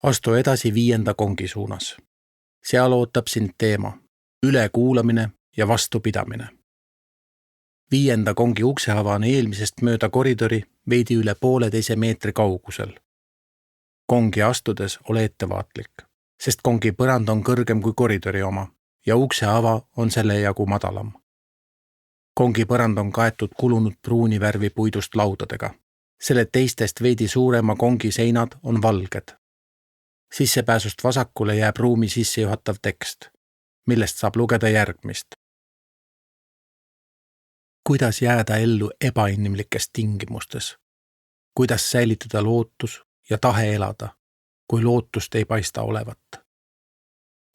Astu edasi 5. kongi suunas. Seal ootab sind teema, ülekuulamine ja vastupidamine. 5. kongi ukseava on eelmisest mööda koridori veidi üle 1,5 meetri kaugusel. Kongi astudes ole ettevaatlik, sest kongi põrand on kõrgem kui koridori oma ja ukseava on selle jagu madalam. Kongi põrand on kaetud kulunud pruuni värvi puidust laudadega. Selle teistest veidi suurema kongi seinad on valged. Sissepääsust vasakule jääb ruumi sissejuhatav tekst, millest saab lugeda järgmist. Kuidas jääda ellu ebainimlikes tingimustes? Kuidas säilitada lootus ja tahe elada, kui lootust ei paista olevat?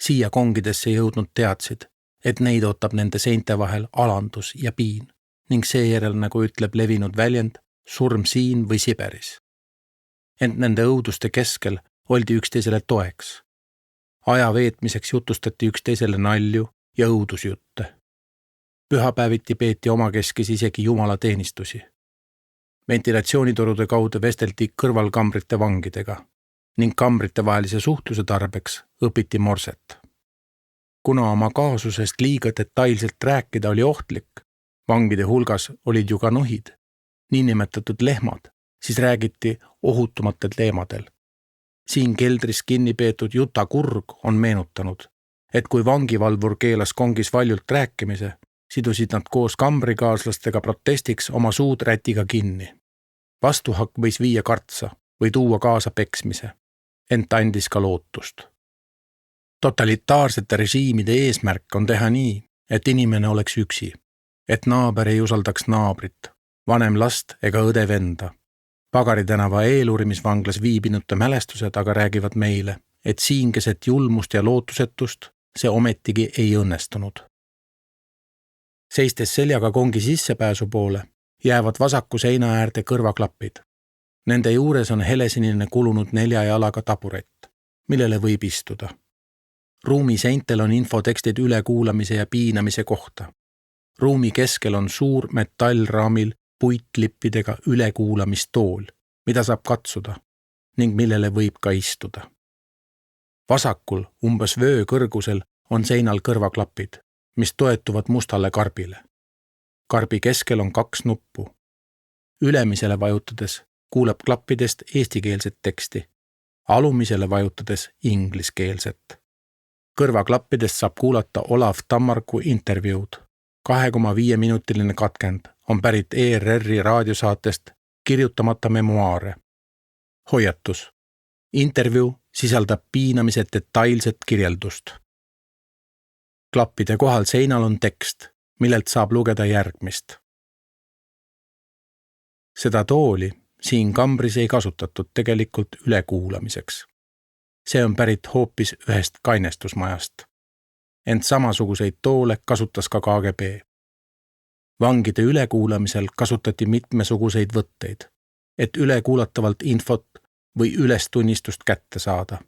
Siia kongidesse jõudnud teadsid, et neid ootab nende seinte vahel alandus ja piin ning seejärel, nagu ütleb levinud väljend, surm siin või Siberis. Ent nende õuduste keskel oldi üksteisele toeks. Aja veetmiseks jutustati üksteisele nalju ja õudusjutte. Pühapäeviti peeti omakeskis isegi jumalateenistusi. Ventilatsioonitorude kaudu vesteldi kõrvalkambrite vangidega ning kambrite vahelise suhtluse tarbeks õpiti morset. Kuna oma kaasusest liiga detailselt rääkida oli ohtlik, vangide hulgas olid ju ka nohid, niinimetatud lehmad, siis räägiti ohutumatel teemadel. Siin keldris kinni peetud Juta Kurg on meenutanud, et kui vangivalvur keelas kongis valjult rääkimise, sidusid nad koos kambrikaaslastega protestiks oma suud rätiga kinni. Vastuhakk võis viia kartsa või tuua kaasa peksmise, ent andis ka lootust. Totalitaarsete režiimide eesmärk on teha nii, et inimene oleks üksi, et naaber ei usaldaks naabrit, vanem last ega õde venda. Pagari tänava eeluurimisvanglas viibinute mälestused aga räägivad meile, et siin keset julmust ja lootusetust see ometigi ei õnnestunud. Seistes seljaga kongi sissepääsu poole jäävad vasaku seina äärde kõrvaklapid. Nende juures on helesinine kulunud 4 jalaga taburet, millele võib istuda. Ruumi seintel on infotekstid ülekuulamise ja piinamise kohta. Ruumi keskel on suur metallraamil puitlippidega ülekuulamistool, mida saab katsuda ning millele võib ka istuda. Vasakul, umbes vöö kõrgusel, on seinal kõrvaklapid, mis toetuvad mustale karbile. Karbi keskel on 2 nuppu. Ülemisele vajutades kuuleb klappidest eestikeelset teksti, alumisele vajutades ingliskeelset. Kõrvaklappidest saab kuulata Olav Tammarku intervjuud. 2,5-minutiline katkend on pärit ERR-i raadiosaatest Kirjutamata memuaare. Hoiatus. Intervjuu sisaldab piinamise detailset kirjeldust. Klappide kohal seinal on tekst, millelt saab lugeda järgmist. Seda tooli siin kambris ei kasutatud tegelikult ülekuulamiseks. See on pärit hoopis ühest kainestusmajast. Ent samasuguseid toole kasutas ka KGB. Vangide ülekuulamisel kasutati mitmesuguseid võtteid, et ülekuulatavalt infot või ülestunnistust kätte saada.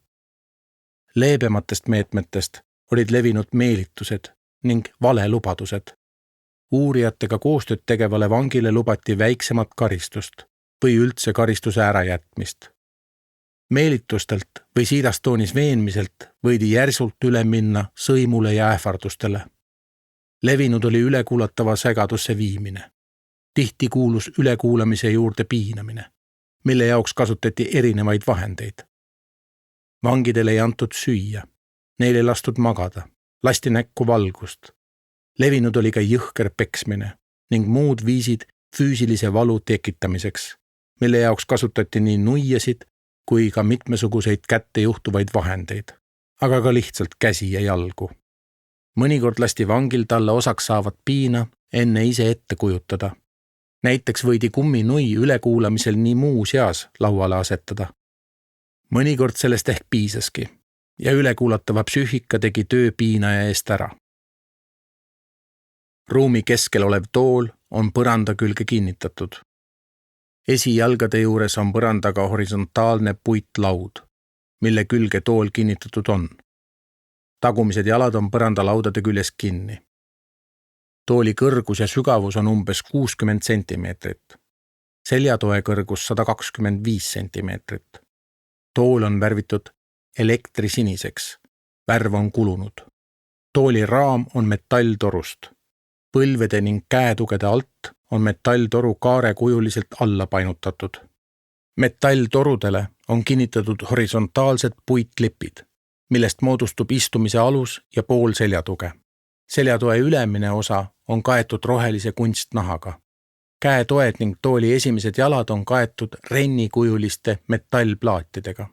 Leebematest meetmetest olid levinud meelitused ning valelubadused. Uurijatega koostööd tegevale vangile lubati väiksemat karistust või üldse karistuse ärajätmist. Meelitustelt või siidastoonis veenmiselt võidi järsult üle minna sõimule ja ähvardustele. Levinud oli ülekuulatava segadusse viimine. Tihti kuulus ülekuulamise juurde piinamine, mille jaoks kasutati erinevaid vahendeid. Vangidele ei antud süüa, neil ei lastud magada, lasti näkku valgust. Levinud oli ka jõhker peksmine ning muud viisid füüsilise valu tekitamiseks, mille jaoks kasutati nii nuiasid kui ka mitmesuguseid kätte juhtuvaid vahendeid, aga ka lihtsalt käsi ja jalgu. Mõnikord lasti vangil talle osaks saavat piina enne ise ette kujutada. Näiteks võidi kumminui ülekuulamisel nii muu seas lauale asetada. Mõnikord sellest ehk piisaski ja ülekuulatava psüühika tegi töö piinaja eest ära. Ruumi keskel olev tool on põranda külge kinnitatud. Esijalgade juures on põrandaga horisontaalne puitlaud, mille külge tool kinnitatud on. Tagumised jalad on põrandalaudade küljes kinni. Tooli kõrgus ja sügavus on umbes 60 sentimeetrit. Seljatoe kõrgus 125 sentimeetrit. Tool on värvitud elektrisiniseks. Värv on kulunud. Tooli raam on metalltorust. Põlvede ning käetugede alt on metalltoru kaarekujuliselt alla painutatud. Metalltorudele on kinnitatud horisontaalsed puitklipid, millest moodustub istumise alus ja pool seljatuge. Seljatoe ülemine osa on kaetud rohelise kunstnahaga. Käetoed ning tooli esimesed jalad on kaetud rennikujuliste metallplaatidega.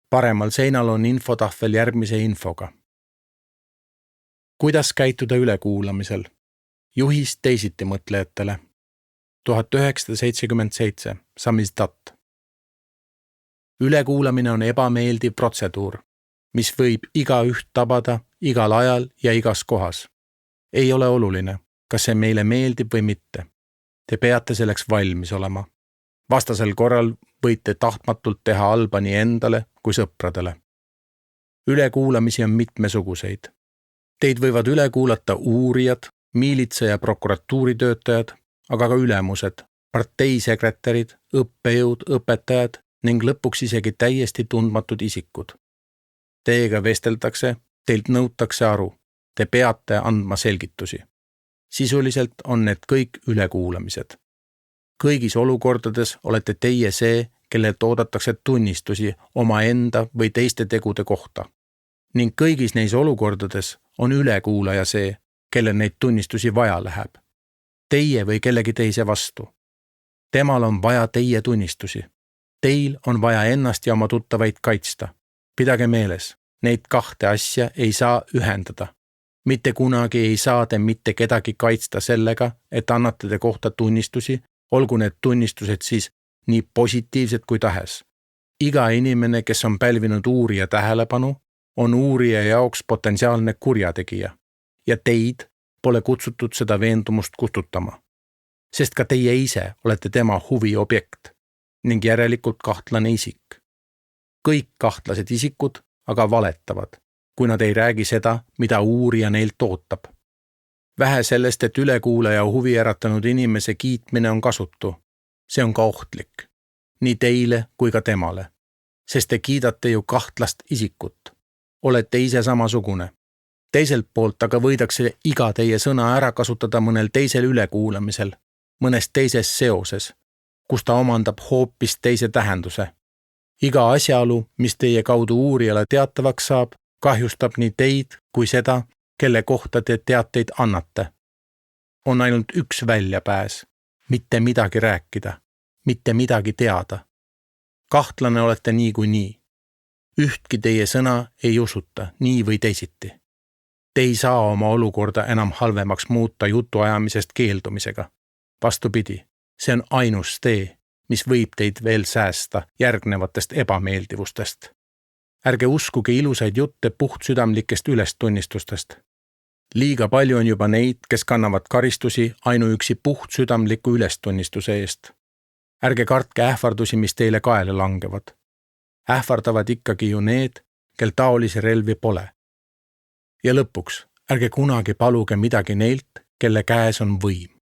Paremal seinal on infotahvel järgmise infoga. Kuidas käituda ülekuulamisel? Juhis teisitimõtlejatele. 1977. Samizdat. Ülekuulamine on ebameeldiv protseduur, mis võib igaüht tabada igal ajal ja igas kohas. Ei ole oluline, kas see meile meeldib või mitte. Te peate selleks valmis olema. Vastasel korral võite tahtmatult teha halba nii endale kui sõpradele. Ülekuulamisi on mitmesuguseid. Teid võivad üle kuulata uurijad, miilitsa ja prokuratuuritöötajad, aga ka ülemused, parteisekretärid, õppejõud, õpetajad ning lõpuks isegi täiesti tundmatud isikud. Teiega vesteldakse, teilt nõutakse aru. Te peate andma selgitusi. Sisuliselt on need kõik ülekuulamised. Kõigis olukordades olete teie see, kellelt oodatakse tunnistusi omaenda või teiste tegude kohta. Ning kõigis neis olukordades on ülekuulaja see, kellel neid tunnistusi vaja läheb. Teie või kellegi teise vastu. Temal on vaja teie tunnistusi. Teil on vaja ennast ja oma tuttavaid kaitsta. Pidage meeles, neid kahte asja ei saa ühendada. Mitte kunagi ei saa te mitte kedagi kaitsta sellega, et annate te kohta tunnistusi, olgu need tunnistused siis nii positiivsed kui tahes. Iga inimene, kes on pälvinud uurija tähelepanu, on uurija jaoks potentsiaalne kurjategija ja teid pole kutsutud seda veendumust kustutama. Sest ka teie ise olete tema huvi objekt ning järelikult kahtlane isik. Kõik kahtlased isikud aga valetavad, kui nad ei räägi seda, mida uurija neilt ootab. Vähe sellest, et ülekuulaja huvi äratanud inimese kiitmine on kasutu. See on ka ohtlik. Nii teile kui ka temale. Sest te kiidate ju kahtlast isikut. Olete ise samasugune. Teiselt poolt aga võidakse iga teie sõna ära kasutada mõnel teisel ülekuulamisel, mõnes teises seoses, kus ta omandab hoopis teise tähenduse. Iga asjaolu, mis teie kaudu uurijale teatavaks saab, kahjustab nii teid kui seda, kelle kohta te teateid annate. On ainult üks väljapääs, mitte midagi rääkida, mitte midagi teada. Kahtlane olete nii kui nii. Ühtki teie sõna ei usuta, nii või teisiti. Te ei saa oma olukorda enam halvemaks muuta jutuajamisest keeldumisega. Vastupidi, see on ainus tee, mis võib teid veel säästa järgnevatest ebameeldivustest. Ärge uskuge ilusaid jutte puhtsüdamlikest ülestunnistustest. Liiga palju on juba neid, kes kannavad karistusi ainuüksi puhtsüdamliku ülestunnistuse eest. Ärge kartke ähvardusi, mis teile kaele langevad. Ähvardavad ikkagi ju need, kel taolisi relvi pole. Ja lõpuks, ärge kunagi paluge midagi neilt, kelle käes on võim.